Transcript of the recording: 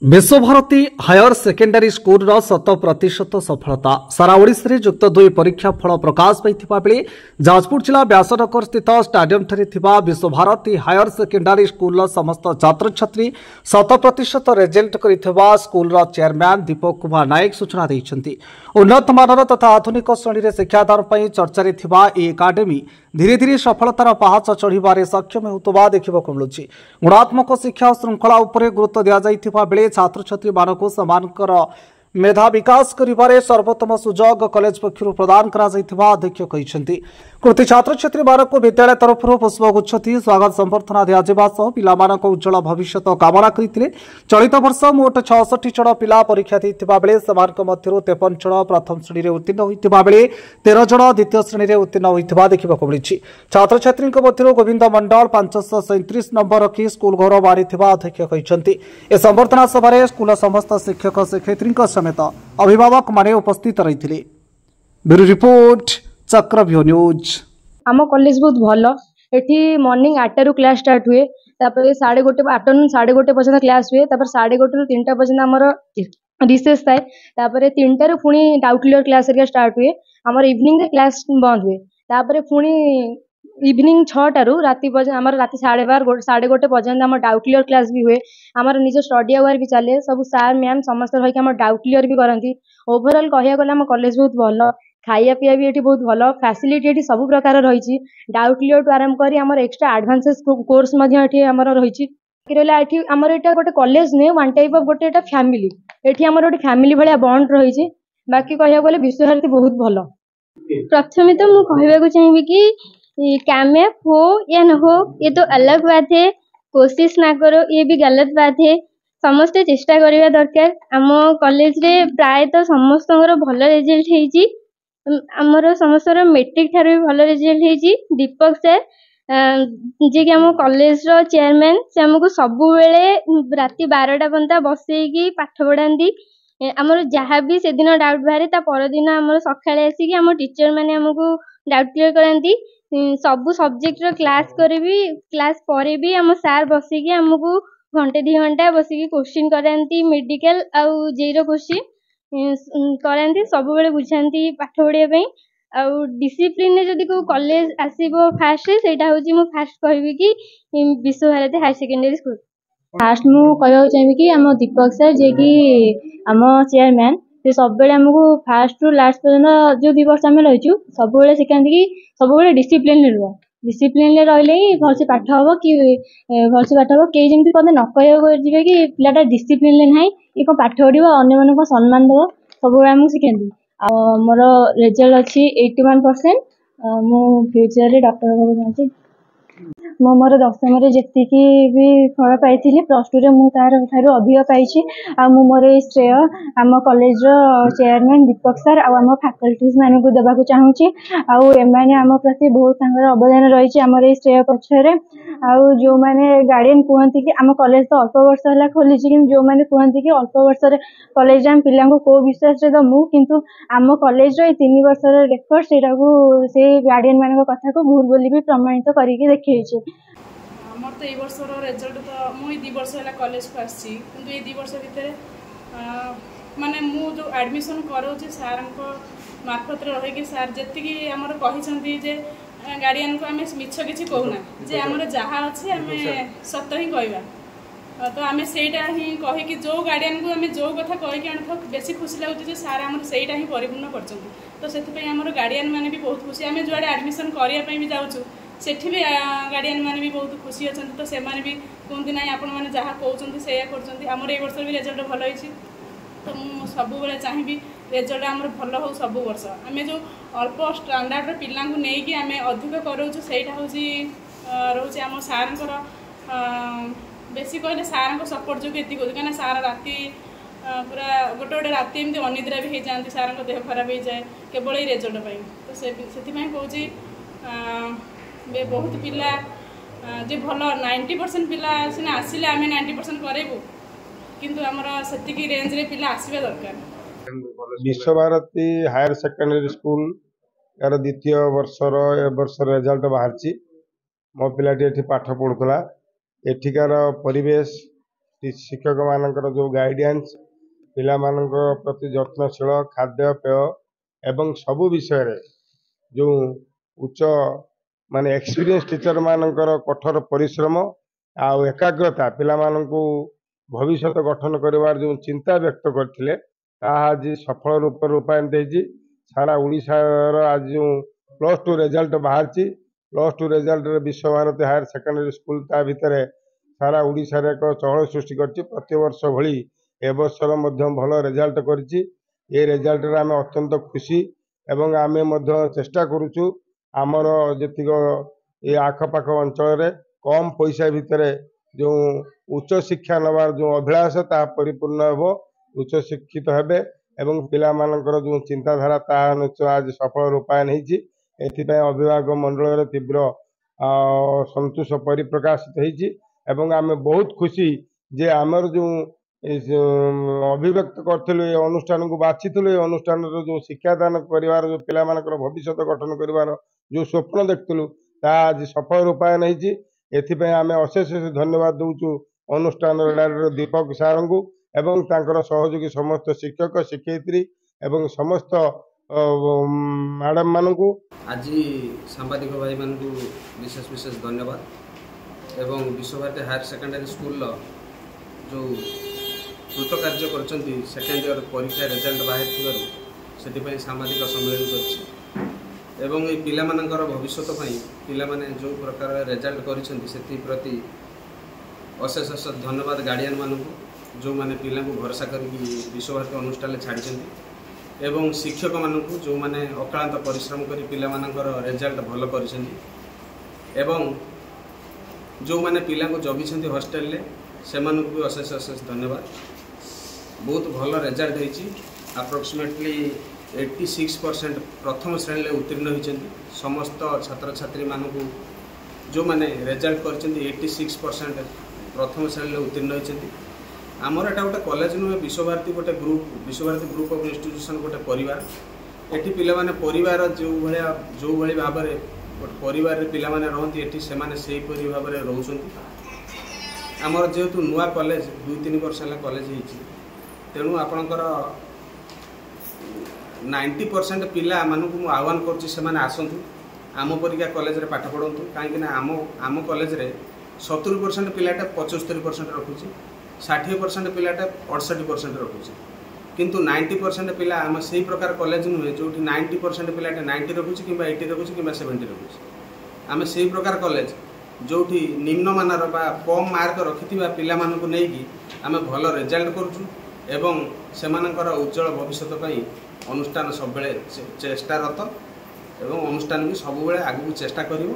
Vishwabharati higher secondary school 100% सफलता सारा ओडिशा रे युक्त 2 परीक्षा फल प्रकाश पाइथिबा बेले जाजपुर जिला व्यासनगर स्थित स्टाडियम ठारे थिबा विश्वभारती हायर सेकेंडरी स्कूल समस्त छात्र छात्री 100% result करिथिबा school chairman Deepak Kumar Nayak सूचना दैछन्ति। उन्नत मानर तथा आधुनिक श्रेणी रे शिक्षादान पई चर्चा रे थिबा ए एकाडेमी धीरे धीरे सफलतार पहाच चढ़िबारे सक्षम होतबा देखिबाकु मिलुछि। गुणात्मक शिक्षा श्रृंखला उपरे गुरुत्व दिया जाइथिबा बेले छात्र छात्री मानक समानकर मेधा विकास करिबारे सर्वोत्तम सुजोग कॉलेज पक्षरु प्रदान करा जाइथिबा अध्यक्ष कहिसंति। कृति छात्र छात्री मानक विद्यालय तरफ पुष्पगुच्छ स्वागत संबर्धना दिया जेबा सह पिला मानक उज्जवल भविष्य कामना करिथिले। चलित वर्ष मोट 66 जन पिला परीक्षा दैथिबा बेले समानक मध्यरु 53 जन प्रथम श्रेणी रे उत्तीर्ण होइथिबा बेले 13 जन द्वितीय श्रेणी रे उत्तीर्ण होइथिबा देखिबाकु मिलिछि। छात्र छात्रीक मध्यरु गोविंद मंडल 537 नंबर रखी स्कूल गौरव आनिथिबा अध्यक्ष कहिसंति। ए संबर्धना सभारे स्कूल समस्त शिक्षक शिक्षयित्रीक समेत अभिभावक माने उपस्थित रहिथिले। ब्यूरो रिपोर्ट चक्रव्यूह न्यूज। आम कॉलेज बहुत भल एठी मॉर्निंग 8 रु क्लास स्टार्ट हुए तापर 1:30 आफ्टरनून 1:30 पर्यंत क्लास हुए तापर 1:30 रु 3टा पर्यंत हमर रिसेस थाए तापर 3टा रु पुनी doubt clear class area start हुए हमर इवनिंग रे क्लास बंद हुए तापर पुनी इवनिंग 6टा रु राति पर्यंत हमर राति 12:30 1:30 पर्यंत हमर डाउट क्लियर क्लास भी हुए हमर निज स्टडी आवर भी चले सब सर मैम समस्त रही हमर डाउट क्लियर भी करंती। ओवरऑल कहिया गला हम कॉलेज बहुत भल खाइया पिया भी ये बहुत भल फैसिलिटी ये सब प्रकार रही डाउट क्लियर टू आरंभ करी हमर एक्स्ट्रा एडवांसेस कोर्स रही आमर एटा गोटे कॉलेज ने वन टाइप ऑफ गोटे फैमिली एठी हमर गोटे फैमिली भलिया बॉन्ड रही बाकी कहिया गले विश्वभारती बहुत भल। प्रथम तो मु कहबा चाहिए कि कामयाब हो या न हो ये तो अलग बात है, कोशिश ना करो ये भी गलत बात है, समस्ते चेष्टा करवा दरकार। आम कॉलेज रे प्राय तो समस्त भल रिजल्ट होईची आमर समस्त मेट्रिक ठार भी भल रिजल्ट होईची। दीपक सर जे कि आम कॉलेज रो चेयरमैन से आमको सबु बेले राति 12टा पर्यंत बसैकी पाठ पढ़ाती आमर जहाँ भी से दिन डाउट बाहर ता परदिन आमर सकाळे आसिकी आम टीचर माने हमको डाउट क्लियर कराती सबु सब्जेक्ट रो क्लास करे भी क्लास परे भी आम सार बसिकी हमको घंटे 2 घंटा बसिकी क्वेश्चन कराती मेडिकल आउ जेईरो क्वेश्चन कराती सब बेले बुझाती पाठ पढ़िया पई आउ डिसिप्लिन ने जदी को कॉलेज आसीबो फास्ट सेटा होची मु फास्ट कहबी कि Vishwabharati higher secondary school. First मु कहबा चाहिए कि आम दीपक सर जे कि आम चेयरमैन से सब बेले हमको फास्ट रु लास्ट पर्यंत जो 2 वर्ष आम रहीचु सब बेले सिखाती कि सब बेले डिसिप्लिन रे रुह डिसिप्लिन रे रहले ही भलसे पाठ हबो कि भलसे पाठ हबो के जेमति पदे न कहबो जिवे कि पिलाटा डिसिप्लिन ले नाही ई को पाठ पढिबो अन्य मन को सम्मान देबो सब बेले हमको सिखाती। आ मोर रिजल्ट अछि 81% मु फ्यूचर रे डॉक्टर होबो चाहची। मो मोर 10th रे जेतिकी भी फल पाइथिली प्लस 2 रे मु तार ठारो अधिक पाइछि आ मु मोर श्रेय आम कॉलेज रो चेयरमैन दीपक सर आ आम फैकल्टीज माने को देबा को चाहूची आ एमाने आम प्रति बहुत तांगर अवदान रहिछि हमर ए श्रेय पछरे आ जो माने गार्डियन कहंती कि आम कॉलेज तो अल्प वर्ष हला खोलिछि कि जो माने कहंती कि अल्प वर्ष रे कॉलेज हम पिला को को विश्वास रे दमु किंतु आम कॉलेज रो 3 वर्ष रे रेकॉर्ड सेटा को से गार्डियन माने को कथा को भूल बोली भी प्रमाणित करिके देखैछि। मोर तो वर्षर रिजल्ट तो मुझे 2 वर्ष है कॉलेज को आसी कि 2 वर्ष भितर माने मु जो एडमिशन करोचे सार मार्फत रही सार जी आमर कही जे गार्डियन को आम मिछ किसी कहूना जे आमर जहाँ अच्छे आम सत ही कहवा तो आम सेटा ही कहीकि जो गार्डियन को आम जो कथा कहीकि आनी बेसी खुशी लगुच सार आम सेटा ही परिपूर्ण कर तो से गार्डियन मैंने भी बहुत खुशी आम जो एडमिशन करने भी जाऊँ सेठी भी गार्डियन माने भी बहुत खुशी अच्छा तो से भी कहते ना आपण मैंने जहाँ कहते से आमर ए वर्ष भी रिजल्ट भल होती तो मुझे सब चाहिए रिजल्ट आमर भल हो सब वर्ष आम जो अल्प स्टांडार्ड पिला नहीं आम अधिक कराऊँ सेटा हूँ रोचे आम सार बेसी कहले सार सपोर्ट जो ये कहीं सार राति पूरा गोटे गोटे राति एमती अनिद्रा भी हो जाती सार देह खराब हो जाए केवल ये रिजल्ट तो से कहूँ बहुत पिला जे भल 90% पिला सिना आसिले आम 90% करेबू किंतु आमर सेतिकी रेंज रे पिला आसीबा दरकार। विश्वभारती हायर सेकेंडरी स्कूल यार द्वितीय वर्षर ए वर्ष रिजल्ट बाहर मो पिलाटी एठी पाठ पढ़ुला एठिकार परिवेश शिक्षक मानकर जो गाइडेंस पिला मानक प्रति यत्नशील खाद्यपेय एवं सबु विषय रे जो उच्च माने एक्सपीरियंस टीचर मानकर कठोर परिश्रम आ एकाग्रता पिला मानकु भविष्य गठन करिवार जो चिंता व्यक्त करथिले आज सफल रूप रूपायित होती सारा ओडिशार आज जो +2 रिजल्ट बाहर +2 रिजल्ट विश्व भारती हायर सेकेंडरी स्कूल ता भितर सारा ओडिशार एक चहल सृष्टि करछि प्रतिवर्ष भली ए वर्षर मध्य भल रिजल्ट करछि ए रिजल्ट रे आमे अत्यंत खुशी एवं आमे मध्य चेष्टा करूछु आमर जेतिक ए आखपाख अंचल रे कम पैसा भितर जो उच्च शिक्षा नवार जो अभिलाष ता परिपूर्ण हेबो उच्च शिक्षित हेबे एवं पिला मानकर जो चिंताधारा ता निश्चय आज सफल रूपायन होती एथिपाई अभिभावक मंडल रे तीव्र संतोष परिप्रकाशित होती एवं आमे बहुत खुशी जे आमर जो अभिव्यक्त करथिलु ए अनुष्ठान को बाछिथिलु ए अनुष्ठान जो शिक्षादान करिवार जो पिला मानकर भविष्य गठन करिवार जो स्वप्न देखथिलु ता आज सफल रूपायन होती एथिपाई आमे अशेष धन्यवाद दउचु अनुष्ठान डायरेक्टर दीपक सार को एवं तांकर सहयोगी समस्त शिक्षक शिक्षयित्री एवं समस्त मैडम मानू आज सांबादिक भाई मान विशेष विशेष धन्यवाद एवं विश्वभारती हायर सेकेंडरी स्कूल जो कृतकार्य कर सेकेंड इयर परीक्षा रिजल्ट बाहर से सांबादिक सम्मेलन एवं ये पिला मानकर भविष्य पिला माने जो प्रकार रिजल्ट करती अशेष अशेष धन्यवाद गार्डियन मानू जो माने पिला को भरोसा करके विश्वभारती अनुष्ठान छाड़ी एवं शिक्षक मानू जो माने अक्लांत परिश्रम कर पिला मानकर रिजल्ट भल कर जो माने पिला को जगी हॉस्टेल ले से भी अशेष अशेष धन्यवाद बहुत भल रिजल्ट होती अप्रोक्सीमेटली 86% प्रथम श्रेणी में उत्तीर्ण होती समस्त छात्र छात्री मानू जो माने रिजल्ट कर 86% प्रथम श्रेणी में उत्तीर्ण होती आमर एटा गोटे कॉलेज नुहे विश्वभारती गोटे विश्वभारती ग्रुप ऑफ इंस्टीट्यूशन गोटे परिवार एटी पिला माने परिवार जो भाई भाव में गोटे परिवार पिला माने रहती एटी से माने सेही परि भाव में रोचंती आमर जेहेतु नुआ कॉलेज 2-3 वर्ष है कॉलेज होती तेणु आपणकर 90% पिला मानू आह्वान कर आसतु आम परिका कॉलेज रे पाठ पढ़तु कहीं आम कॉलेज रे 70% पिलाटा 75% रखुची 60% पिलाटा 68% रखुची किंतु 90% पिला आम से प्रकार कॉलेज नुहे जो 90% पिलाटा 90 रखुची कि 80 रखुची कि 70 रखुची आम से प्रकार कॉलेज जो निम्न मानर बा कम मार्क रखि पिला मानू नहीं आम भल रिजल्ट करुचु एवं सेमानकर उज्जवल भविष्य अनुष्ठान सब चेष्टारत एवं अनुष्ठान भी सब आगू चेष्टा करिवो।